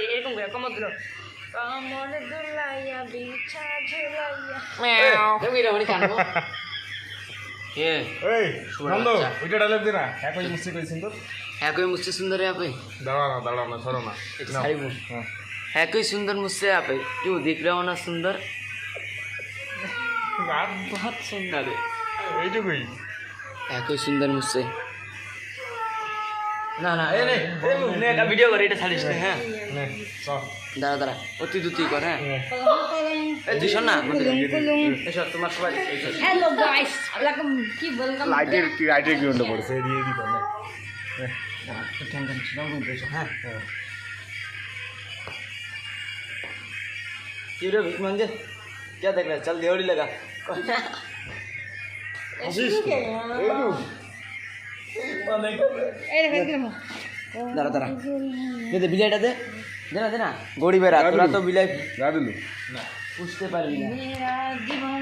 এরকম করে কমর দিল কমর দুলাইয়া বিছা ঝুলাইয়া ये এই নন্দ আচ্ছা। ওইটা ডায়লগ দে না একই মুস্তি কই সুন্দর है कोई मुझसे सुंदर यहाँ पे দাঁড়া না সরো না सारी वो হ্যাঁ है कोई सुंदर मुझसे यहाँ पे क्यों दिख रहे हो ना सुंदर আর बहुत सुंदर है এইটুকুই है कोई सुंदर मुझसे ना ना ए नहीं ने का वीडियो करे এটা ছাড়িস না হ্যাঁ নে চল দাঁড়া দাঁড়া অতি দুতি কর হ্যাঁ এই তুই শোন না এসব তোমার সবাই হ্যালো গাইস ওয়েলকাম কি ওয়েলকাম লাইটের কি উন্ডে পড়ছে দিয়ে দিত না টেনশন ছিল কোন পেছো হ্যাঁ ये रे भिख मांगे क्या देख रहा है चल देवड़ी लगा এই দেখো दारा दारा दे दे बिलाईটা দে দে না গড়ি বেরা তোরা তো বিলাই যা দিলু বুঝতে পারবি না মেরা জীবন